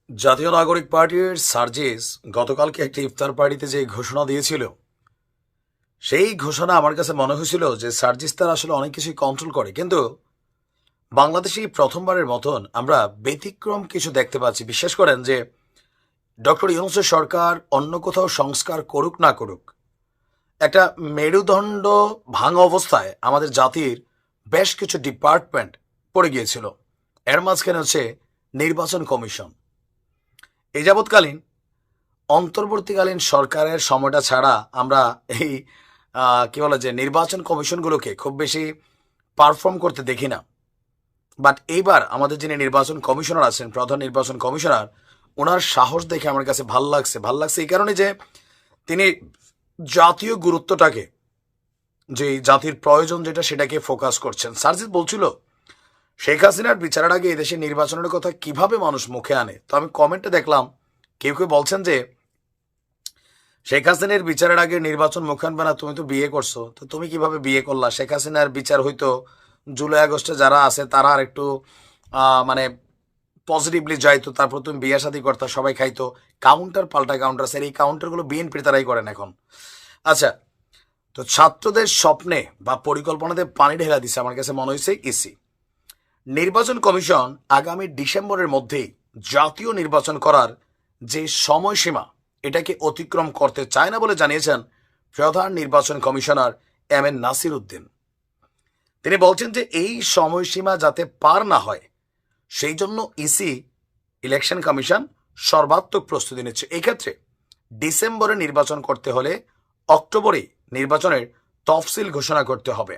জাতীয় নাগরিক পার্টির সার্জিস গতকালকে একটি ইফতার পার্টিতে যে ঘোষণা দিয়েছিল, সেই ঘোষণা আমার কাছে মনে হয়েছিল যে সার্জিস তার আসলে অনেক কিছুই কন্ট্রোল করে, কিন্তু বাংলাদেশে প্রথমবারের মতন আমরা ব্যতিক্রম কিছু দেখতে পাচ্ছি। বিশ্বাস করেন যে ডক্টর ইউনূসের সরকার অন্য কোথাও সংস্কার করুক না করুক, একটা মেরুদণ্ড ভাঙা অবস্থায় আমাদের জাতির বেশ কিছু ডিপার্টমেন্ট পড়ে গিয়েছিল। এর মাঝখানে হচ্ছে নির্বাচন কমিশন। এই যাবৎকালীন অন্তর্বর্তীকালীন সরকারের সময়টা ছাড়া আমরা এই কি বলে যে নির্বাচন কমিশনগুলোকে খুব বেশি পারফর্ম করতে দেখি না। বাট এইবার আমাদের যিনি নির্বাচন কমিশনার আছেন, প্রধান নির্বাচন কমিশনার, ওনার সাহস দেখে আমার কাছে ভাল লাগছে। ভাল লাগছে এই কারণে যে তিনি জাতীয় গুরুত্বটাকে, যে জাতির প্রয়োজন যেটা, সেটাকে ফোকাস করছেন। সার্জিস বলছিল শেখ হাসিনার বিচারের আগে এদেশে নির্বাচনের কথা কিভাবে মানুষ মুখে আনে। তো আমি কমেন্টে দেখলাম কেউ কেউ বলছেন যে শেখ হাসিনার বিচারের আগে নির্বাচন মুখে আনবে না, তুমি তো বিয়ে করছো, তো তুমি কিভাবে বিয়ে করলা? শেখ হাসিনার বিচার হইতো জুলাই আগস্টে যারা আছে তারা আর একটু মানে পজিটিভলি যাইতো, তারপর তুমি বিয়ে শাদী করতা, সবাই খাইতো। কাউন্টার পাল্টা কাউন্টার, স্যার এই কাউন্টারগুলো বিএনপির তারাই করেন এখন। আচ্ছা, তো ছাত্রদের স্বপ্নে বা পরিকল্পনাতে পানি ঢেলা দিছে আমার কাছে মনে হয়েছে ইসি। নির্বাচন কমিশন আগামী ডিসেম্বরের মধ্যেই জাতীয় নির্বাচন করার যে সময়সীমা, এটাকে অতিক্রম করতে চায় না বলে জানিয়েছেন প্রধান নির্বাচন commissioner M N Nasir Uddin. তিনি বলছেন যে এই সময়সীমা যাতে পার না হয়, সেই জন্য ইসি, ইলেকশন কমিশন সর্বাত্মক প্রস্তুতি নিচ্ছে। এই ক্ষেত্রে ডিসেম্বরে নির্বাচন করতে হলে অক্টোবরে নির্বাচনের তফসিল ঘোষণা করতে হবে।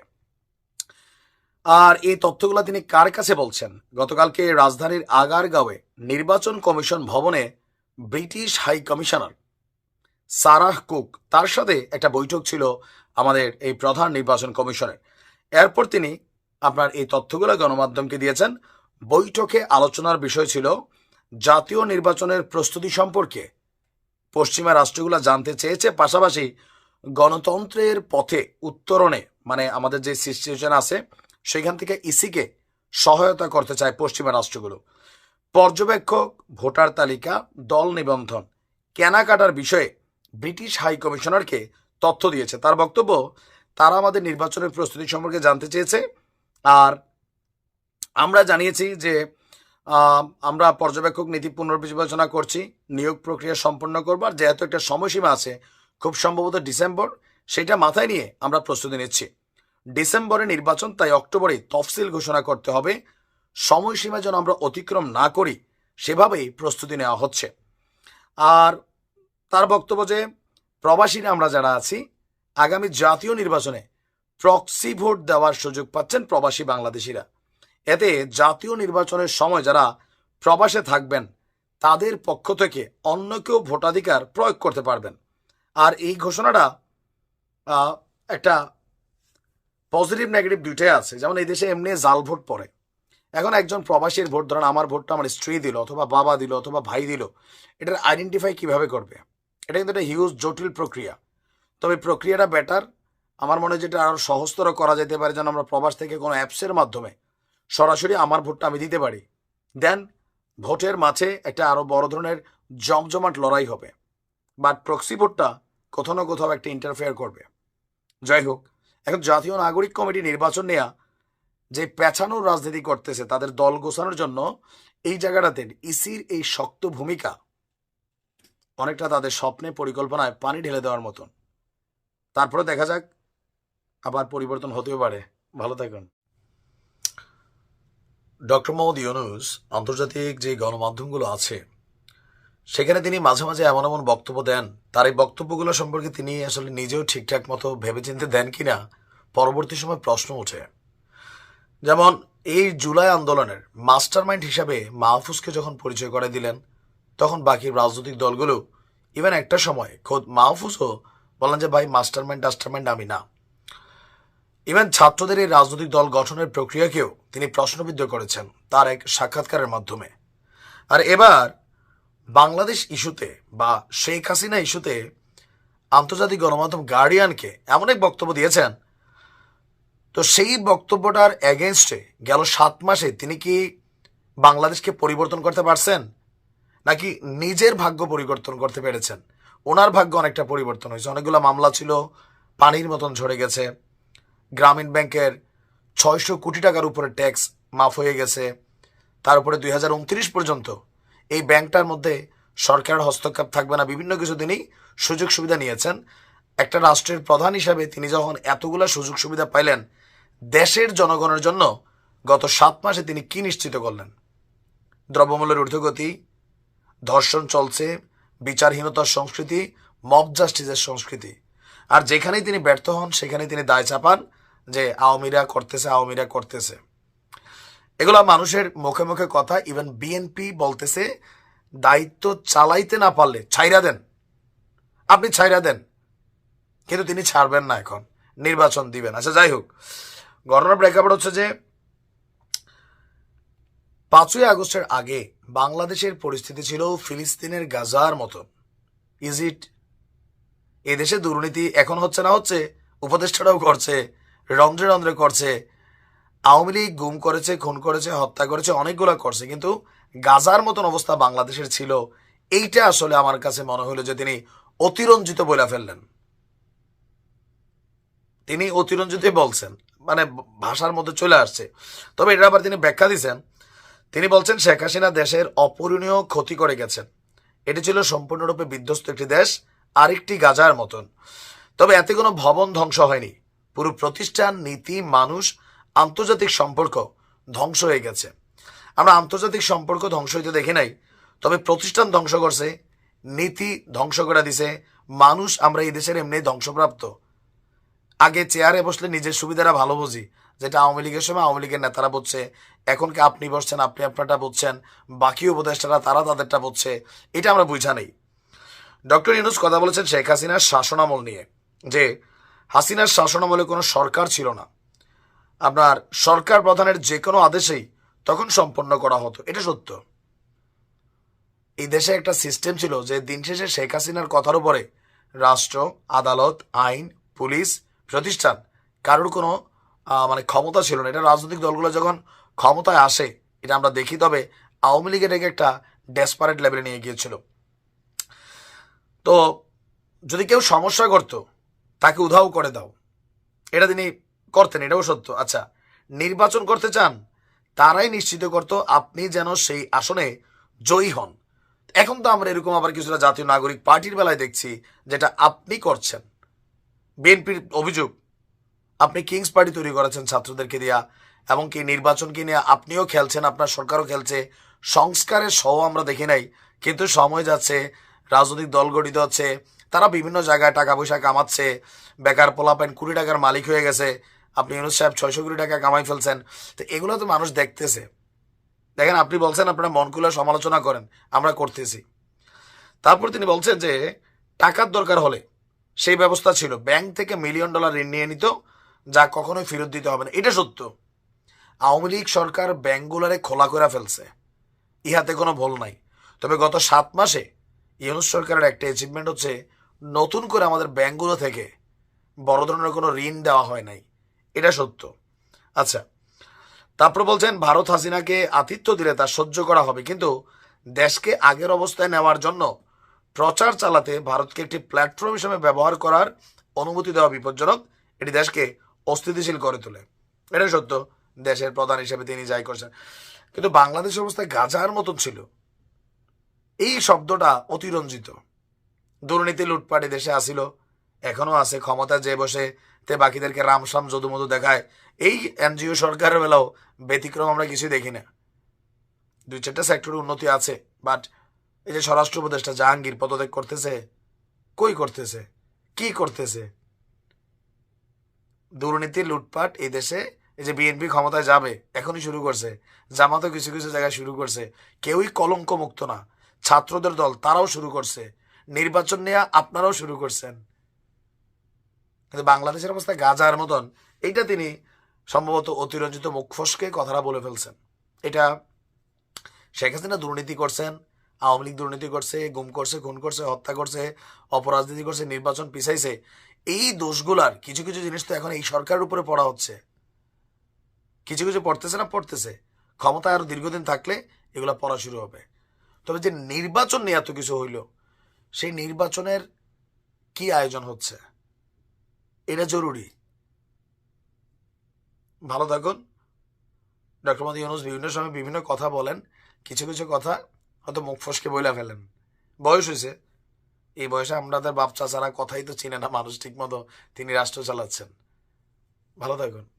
আর এই তথ্যগুলো তিনি কার কাছে বলছেন? গতকালকে রাজধানীর আগারগাঁওয়ে নির্বাচন কমিশন ভবনে British high commissioner Sarah Cook, তার সাথে একটা বৈঠক ছিল আমাদের এই প্রধান নির্বাচন কমিশনের। এরপর তিনি আপনার এই তথ্যগুলো গণমাধ্যমকে দিয়েছেন। বৈঠকে আলোচনার বিষয় ছিল জাতীয় নির্বাচনের প্রস্তুতি সম্পর্কে পশ্চিমা রাষ্ট্রগুলো জানতে চেয়েছে, পাশাপাশি গণতন্ত্রের পথে উত্তরণে, মানে আমাদের যে সিচুয়েশন আছে সেখান থেকে ইসিকে সহায়তা করতে চায় পশ্চিমা রাষ্ট্রগুলো। পর্যবেক্ষক, ভোটার তালিকা, দল নিবন্ধন, কেনাকাটার বিষয়ে ব্রিটিশ হাই কমিশনারকে তথ্য দিয়েছে। তার বক্তব্য, তারা আমাদের নির্বাচনের প্রস্তুতি সম্পর্কে জানতে চেয়েছে। আর আমরা জানিয়েছি যে আমরা পর্যবেক্ষক নীতি পুনর্বিবেচনা করছি, নিয়োগ প্রক্রিয়া সম্পন্ন করবার যেহেতু একটা সময়সীমা আছে, খুব সম্ভবত ডিসেম্বর, সেটা মাথায় নিয়ে আমরা প্রস্তুতি নিচ্ছি। ডিসেম্বরে নির্বাচন, তাই অক্টোবরে তফসিল ঘোষণা করতে হবে। সময়সীমা যেন আমরা অতিক্রম না করি, সেভাবেই প্রস্তুতি নেওয়া হচ্ছে। আর তার বক্তব্য যে প্রবাসীরা আমরা যারা আছি, আগামী জাতীয় নির্বাচনে প্রক্সি ভোট দেওয়ার সুযোগ পাচ্ছেন প্রবাসী বাংলাদেশিরা। এতে জাতীয় নির্বাচনের সময় যারা প্রবাসে থাকবেন তাদের পক্ষ থেকে অন্য কেউ ভোটাধিকার প্রয়োগ করতে পারবেন। আর এই ঘোষণাটা একটা পজিটিভ নেগেটিভ দুইটাই আছে। যেমন এই দেশে এমনি জাল ভোট পড়ে। এখন একজন প্রবাসীর ভোট, ধরেন আমার ভোটটা আমার স্ত্রী দিল, অথবা বাবা দিল, অথবা ভাই দিল, এটার আইডেন্টিফাই কিভাবে করবে? এটা কিন্তু একটা হিউজ জটিল প্রক্রিয়া। তবে প্রক্রিয়াটা বেটার। আমার মনে হয় যেটা আরও সহজতর করা যেতে পারে, যেন আমরা প্রবাস থেকে কোনো অ্যাপসের মাধ্যমে সরাসরি আমার ভোটটা আমি দিতে পারি। দেন ভোটের মাঝে একটা আরও বড় ধরনের জমজমাট লড়াই হবে। বাট প্রক্সি ভোটটা কোথাও না কোথাও একটা ইন্টারফেয়ার করবে। যাই হোক, এখন জাতীয় নাগরিক কমিটি নির্বাচন নেয়া যে পেছানোর রাজনীতি করতেছে তাদের দল গোছানোর জন্য, এই জায়গাটাতে ইসির এই শক্ত ভূমিকা অনেকটা তাদের স্বপ্নে পরিকল্পনায় পানি ঢেলে দেওয়ার মতন। তারপরে দেখা যাক, আবার পরিবর্তন হতেও পারে। ভালো থাকুন। ডক্টর মোহাম্মদ ইউনূস আন্তর্জাতিক যে গণমাধ্যমগুলো আছে সেখানে তিনি মাঝে মাঝে এমন এমন বক্তব্য দেন, তার এই বক্তব্যগুলো সম্পর্কে তিনি আসলে নিজেও ঠিকঠাক মতো ভেবেচিন্তে দেন কিনা পরবর্তী সময় প্রশ্ন ওঠে। যেমন এই জুলাই আন্দোলনের মাস্টারমাইন্ড হিসাবে মাহফুজকে যখন পরিচয় করে দিলেন, তখন বাকি রাজনৈতিক দলগুলো, ইভেন একটা সময় খোদ মাহফুজও বললেন যে ভাই মাস্টারমাইন্ড আমি না। ইভেন ছাত্রদের এই রাজনৈতিক দল গঠনের প্রক্রিয়াকেও তিনি প্রশ্নবিদ্ধ করেছেন তার এক সাক্ষাৎকারের মাধ্যমে। আর এবার বাংলাদেশ ইস্যুতে বা শেখ হাসিনা ইস্যুতে আন্তর্জাতিক গণমাধ্যম গার্ডিয়ানকে এমন এক বক্তব্য দিয়েছেন, তো সেই বক্তব্যটার এগেনস্টে গেল 7 মাসে তিনি কি বাংলাদেশকে পরিবর্তন করতে পারছেন? নাকি নিজের ভাগ্য পরিবর্তন করতে পেরেছেন? ওনার ভাগ্য অনেকটা পরিবর্তন হয়েছে, অনেকগুলো মামলা ছিল পানির মতন ঝরে গেছে, গ্রামীণ ব্যাংকের 600 কোটি টাকার উপরে ট্যাক্স মাফ হয়ে গেছে, তার উপরে 2029 পর্যন্ত এই ব্যাংকটার মধ্যে সরকারের হস্তক্ষেপ থাকবে না, বিভিন্ন কিছু তিনি সুযোগ সুবিধা নিয়েছেন। একটা রাষ্ট্রের প্রধান হিসাবে তিনি যখন এতগুলো সুযোগ সুবিধা পাইলেন, দেশের জনগণের জন্য গত 7 মাসে তিনি কি নিশ্চিত করলেন? দ্রব্যমূল্যের ঊর্ধ্বগতি, ধর্ষণ চলছে, বিচারহীনতার সংস্কৃতি, মব জাস্টিসের সংস্কৃতি। আর যেখানেই তিনি ব্যর্থ হন সেখানেই তিনি দায় চাপান যে আওয়ামীরা করতেছে, আওয়ামীরা করতেছে। এগুলা মানুষের মুখে মুখে কথা। ইভেন বিএনপি বলতেছে দায়িত্ব চালাইতে না পারলে ছাইরা দেন, আপনি ছাইরা দেন, কিন্তু তিনি ছাড়বেন না, এখন নির্বাচন দিবেন। আচ্ছা, যাই হোক, ঘটনার প্রেক্ষাপট হচ্ছে যে 5ই আগস্টের আগে বাংলাদেশের পরিস্থিতি ছিল ফিলিস্তিনের গাজার মতন। Is it? এদেশে দুর্নীতি এখন হচ্ছে না হচ্ছে, উপদেষ্টারাও করছে, রন্ধ্রে রন্ধ্রে করছে। আওয়ামী লীগ গুম করেছে, খুন করেছে, হত্যা করেছে, অনেকগুলো করছে, কিন্তু গাজার মতন অবস্থা বাংলাদেশের ছিল। এইটা আসলে আমার কাছে মনে হলো যে তিনি অতিরঞ্জিত বলে ফেললেন। তিনি অতিরঞ্জিত বলছেন, মানে ভাষার মধ্যে চলে আসছে। তবে এটা আবার তিনি ব্যাখ্যা দিচ্ছেন। তিনি বলছেন শেখ হাসিনা দেশের অপূরণীয় ক্ষতি করে গেছেন, এটি ছিল সম্পূর্ণরূপে বিধ্বস্ত একটি দেশ, আরেকটি গাজার মতন। তবে এতে কোনো ভবন ধ্বংস হয়নি, পুরো প্রতিষ্ঠান, নীতি, মানুষ, আন্তর্জাতিক সম্পর্ক ধ্বংস হয়ে গেছে। আমরা আন্তর্জাতিক সম্পর্ক ধ্বংস হইতে দেখি নাই, তবে প্রতিষ্ঠান ধ্বংস করছে, নীতি ধ্বংস করে দিছে, মানুষ আমরা এই দেশের এমনি ধ্বংসপ্রাপ্ত। আগে চেয়ারে বসলে নিজের সুবিধাটা ভালো বুঝি, যেটা আওয়ামী লীগের সময় আওয়ামী লীগের নেতারা বুঝছে, এখন কি আপনি বসছেন, আপনি আপনারটা বুঝছেন, বাকি উপদেষ্টারা তারা তাদেরটা বুঝছে, এটা আমরা বুঝা নেই। ডক্টর ইউনূস কথা বলেছেন শেখ হাসিনার শাসনামল নিয়ে, যে হাসিনার শাসনামলে কোনো সরকার ছিল না, আপনার সরকার প্রধানের যে কোনো আদেশেই তখন সম্পন্ন করা হতো। এটা সত্য। এই দেশে একটা সিস্টেম ছিল যে দিন শেষে শেখ হাসিনার কথার উপরে রাষ্ট্র, আদালত, আইন, পুলিশ, প্রতিষ্ঠান কারোর কোনো মানে ক্ষমতা ছিল না। এটা রাজনৈতিক দলগুলো যখন ক্ষমতায় আসে এটা আমরা দেখি। তবে আওয়ামী লীগ এটাকে একটা ডেসপারেট লেভেলে নিয়ে গিয়েছিল। তো যদি কেউ সমস্যা করতো তাকে উধাও করে দাও, এটা তিনি করতেন, এটাও সত্য। আচ্ছা, নির্বাচন করতে চান, তারাই নিশ্চিত করতো আপনি যেন সেই আসনে জয়ী হন। এখন তো আমরা এরকম আবার কিছুটা জাতীয় নাগরিক পার্টির বেলায় দেখছি, যেটা আপনি করছেন। বিএনপির অভিযোগ আপনি কিংস পার্টি তৈরি করেছেন ছাত্রদেরকে দিয়া, এমনকি নির্বাচনকে নিয়ে আপনিও খেলছেন, আপনার সরকারও খেলছে। সংস্কারের সহ আমরা দেখি নাই, কিন্তু সময় যাচ্ছে, রাজনৈতিক দল গঠিত হচ্ছে, তারা বিভিন্ন জায়গায় টাকা পয়সা কামাচ্ছে, বেকার পোলাপাইন 20 টাকার মালিক হয়ে গেছে, আপনি ইউনূস সাহেব 600 কোটি টাকা কামাই ফেলছেন। তো এগুলো তো মানুষ দেখতেছে। দেখেন, আপনি বলছেন আপনারা মন খুলে সমালোচনা করেন, আমরা করতেছি। তারপর তিনি বলছেন যে টাকার দরকার হলে সেই ব্যবস্থা ছিল, ব্যাংক থেকে $1 মিলিয়ন ঋণ নিয়ে নিত, যা কখনোই ফেরত দিতে হবে না। এটা সত্য। আওয়ামী লীগ সরকার ব্যাংকগুলারে খোলা করে ফেলছে, ইহাতে কোনো ভুল নাই। তবে গত 7 মাসে ইউনূস সরকারের একটা অ্যাচিভমেন্ট হচ্ছে নতুন করে আমাদের ব্যাংকগুলো থেকে বড় ধরনের কোনো ঋণ দেওয়া হয় নাই। এটা সত্য। আচ্ছা, তারপর বলছেন ভারত হাসিনাকে আতিথ্য দিলে তা সহ্য করা হবে, কিন্তু দেশকে আগের অবস্থায় নেওয়ার জন্য প্রচার চালাতে ভারতকে একটি প্ল্যাটফর্ম হিসেবে ব্যবহার করার অনুমতি দেওয়া বিপজ্জনক, এটি দেশকে অস্থিতিশীল করে তোলে। এটা সত্য, দেশের প্রধান হিসেবে তিনি যাই করছেন। কিন্তু বাংলাদেশের অবস্থা গাজার মতন ছিল। এই শব্দটা অতিরঞ্জিত। দুর্নীতি লুটপাটে দেশে আসিল, এখনো আছে, ক্ষমতা যে বসে তে বাকিদেরকে রামসাম যদুমধু দেখায়। এই এনজিও সরকারের বেলাও ব্যতিক্রম আমরা কিছুই দেখি না। 2-4টা সেক্টরে উন্নতি আছে, বাট এই যে স্বরাষ্ট্র উপদেষ্টা জাহাঙ্গীর পদত্যাগ করতেছে, কই করতেছে, কি করতেছে? দুর্নীতি লুটপাট এই দেশে, এই যে বিএনপি ক্ষমতায় যাবে এখনই শুরু করছে, জামাতও কিছু কিছু জায়গায় শুরু করছে, কেউই কলঙ্ক মুক্ত না। ছাত্রদের দল তারাও শুরু করছে, নির্বাচন নিয়ে আপনারাও শুরু করছেন। কিন্তু বাংলাদেশের অবস্থা গাজার মতন, এইটা তিনি সম্ভবত অতিরঞ্জিত মুখ ফসকে কথাটা বলে ফেলছেন। এটা শেখ হাসিনা দুর্নীতি করছেন, আওয়ামী লীগ দুর্নীতি করছে, গুম করছে, খুন করছে, হত্যা করছে, অপরাজনীতি করছে, নির্বাচন পিছাইছে। এই দোষগুলার কিছু কিছু জিনিস তো এখন এই সরকারের উপরে পড়া হচ্ছে, কিছু কিছু পড়তেছে না, পড়তেছে। ক্ষমতা আরো দীর্ঘদিন থাকলে এগুলা পড়া শুরু হবে। তো তবে যে নির্বাচন নিয়ে এত কিছু হইল, সেই নির্বাচনের কি আয়োজন হচ্ছে এটা জরুরি। ভালো থাকুন। ডক্টর মোহাম্মদ ইউনূস বিভিন্ন সময় বিভিন্ন কথা বলেন, কিছু কিছু কথা হয়তো মুখ ফসকে বইলা ফেলেন। বয়স হয়েছে, এই বয়সে আমাদের বাপ চাচারা কথাই তো চিনে না মানুষ ঠিক মতো, তিনি রাষ্ট্র চালাচ্ছেন। ভালো থাকুন।